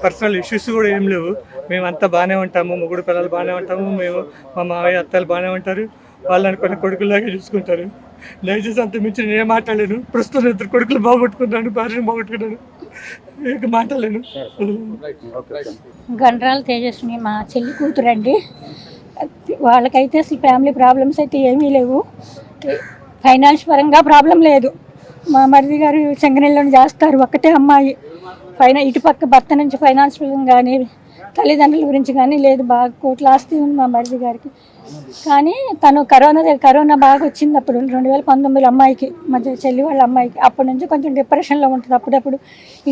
Personal issues కూడా ఏం లేవు. మేమంతా బాగానే ఉంటాము, ముగ్గురు పిల్లలు బాగానే ఉంటాము, మేము మా మామయ్య అత్తలు బాగానే ఉంటారు. వాళ్ళని కొన్ని కొడుకుల్లాగా చూసుకుంటారు. దయచేసి అంత మించి నేనే మాట్లాడలేను. ప్రస్తుతం 2 కొడుకులు బాగొట్టుకున్నాను, భార్యను బాగొట్టుకున్నాను, ఇక మాట్లాడలేను. గండ్రాల తేజస్విని మా చెల్లి కూతురండి. వాళ్ళకైతే అసలు ఫ్యామిలీ ప్రాబ్లమ్స్ అయితే ఏమీ లేవు. ఫైనాన్స్ పరంగా ప్రాబ్లం లేదు. మా మరిది గారు చెంగనీళ్ళని చేస్తారు, ఒక్కటే అమ్మాయి. ఇటుపక్క భర్త నుంచి ఫైనాన్స్ కానీ తల్లిదండ్రుల గురించి కానీ లేదు. బాగా కోట్ల ఆస్తి ఉంది మా మరిది గారికి. కానీ తను కరోనా బాగా వచ్చింది అప్పుడు 2019 అమ్మాయికి, మా చెల్లి వాళ్ళ అమ్మాయికి. అప్పటి నుంచి కొంచెం డిప్రెషన్లో ఉంటుంది. అప్పుడప్పుడు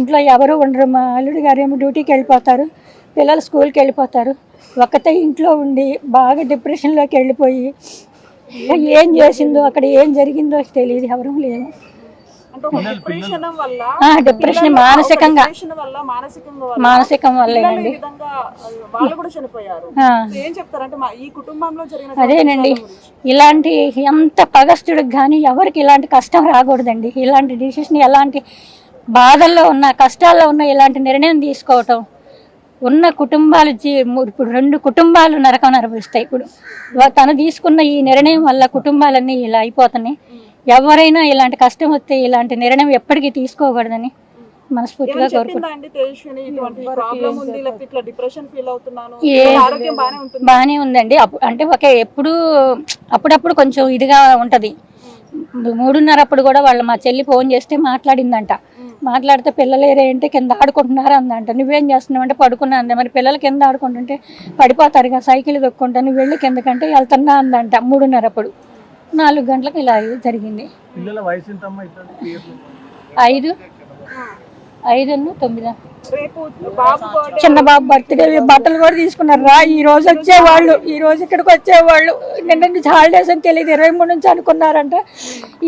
ఇంట్లో ఎవరు ఉండరు. మా అల్లుడి గారు ఏమో డ్యూటీకి వెళ్ళిపోతారు, పిల్లలు స్కూల్కి వెళ్ళిపోతారు. ఒక్కతే ఇంట్లో ఉండి బాగా డిప్రెషన్లోకి వెళ్ళిపోయి ఏం చేసిందో అక్కడ ఏం జరిగిందో తెలియదు, ఎవరూ లేదు. డిప్రెషన్ మానసికం వల్లేనండి. అదేనండి, ఇలాంటి ఎంత పగస్తుడికి కానీ ఎవరికి ఇలాంటి కష్టం రాకూడదండి. ఇలాంటి డిసిషన్, ఎలాంటి బాధల్లో ఉన్న కష్టాల్లో ఉన్న ఇలాంటి నిర్ణయం తీసుకోవటం, ఉన్న కుటుంబాలు ఇప్పుడు 2 కుటుంబాలు నరకం అనుభవిస్తాయి. ఇప్పుడు తను తీసుకున్న ఈ నిర్ణయం వల్ల కుటుంబాలన్నీ ఇలా అయిపోతున్నాయి. ఎవరైనా ఇలాంటి కష్టం వస్తే ఇలాంటి నిర్ణయం ఎప్పటికీ తీసుకోకూడదని మనస్ఫూర్తిగా కోరుకుంటున్నాను. బాగానే ఉందండి. అంటే అప్పుడప్పుడు కొంచెం ఇదిగా ఉంటది. 3:30 అప్పుడు కూడా మా చెల్లి ఫోన్ చేస్తే మాట్లాడిందంట. మాట్లాడితే పిల్లలేరే అంటే కింద ఆడుకుంటున్నారా అందంట. నువ్వేం చేస్తున్నావు అంటే పడుకున్నా అంద. మరి పిల్లలు కింద ఆడుకుంటుంటే పడిపోతారు కదా, సైకిల్ దొక్కుంటా, నువ్వు వెళ్ళి కిందకంటే వెళ్తున్నా అందంట. 3:30 అప్పుడు. 4 గంటలకు ఇలా జరిగింది. 5, 9. చిన్న బాబు బర్త్డే బట్టలు కూడా తీసుకున్నారు. ఈ రోజు వచ్చేవాళ్ళు, ఈ రోజు ఇక్కడికి వచ్చేవాళ్ళు. నిన్న నుంచి హాలిడేస్ అని తెలియదు, 23 నుంచి అనుకున్నారంట.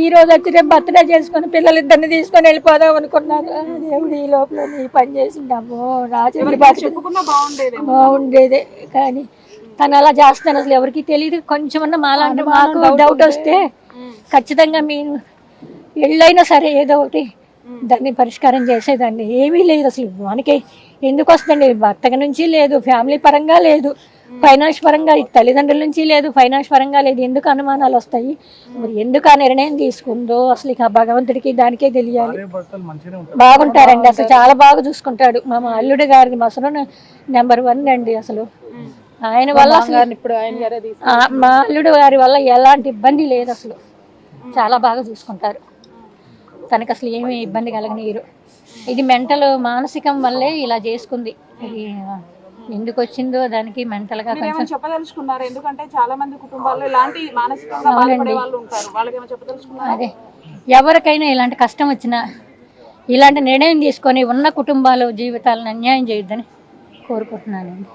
ఈ రోజు వచ్చి రేపు బర్త్డే చేసుకుని పిల్లలిద్దరిని తీసుకొని వెళ్ళిపోదాం అనుకున్నారు. దేవుడు ఈ లోపల నీ పని చేసిండమ్మో, రాజు బాగుండేదే. కానీ తను అలా చేస్తాను అసలు ఎవరికి తెలియదు. కొంచెమన్నా మాలాంటి మాకు డౌట్ వస్తే ఖచ్చితంగా మీరు ఎళ్ళైనా సరే ఏదో ఒకటి దాన్ని పరిష్కారం చేసేదాన్ని. ఏమీ లేదు అసలు. మనకి ఎందుకు వస్తుందండి? భర్త నుంచి లేదు, ఫ్యామిలీ పరంగా లేదు, ఫైనాన్స్ పరంగా తల్లిదండ్రుల నుంచి లేదు, ఫైనాన్స్ పరంగా లేదు. ఎందుకు అనుమానాలు వస్తాయి? మరి ఎందుకు ఆ నిర్ణయం తీసుకుందో అసలు ఇక భగవంతుడికి దానికే తెలియాలి. బాగుంటారండి, అసలు చాలా బాగా చూసుకుంటాడు. మా అల్లుడి గారికి అసలు నెంబర్ 1 అండి. అసలు ఆయన వల్ల మా అల్లుడు గారి వల్ల ఎలాంటి ఇబ్బంది లేదు. అసలు చాలా బాగా చూసుకుంటారు. తనకు అసలు ఏమీ ఇబ్బంది కలగనీయరు. ఇది మెంటల్ మానసికం వల్లే ఇలా చేసుకుంది. ఇది ఎందుకు వచ్చిందో దానికి మెంటల్గా చెప్పదలుచుకున్నారు. ఎందుకంటే చాలా మంది కుటుంబాల్లో ఇలాంటి మానసికంగా బాధపడే వాళ్ళు ఉంటారు. వాళ్ళకి చెప్పదలుచుకున్నారు. అదే, ఎవరికైనా ఇలాంటి కష్టం వచ్చినా ఇలాంటి నిర్ణయం తీసుకొని ఉన్న కుటుంబాలు జీవితాలను అన్యాయం చేయొద్దని కోరుకుంటున్నానండి.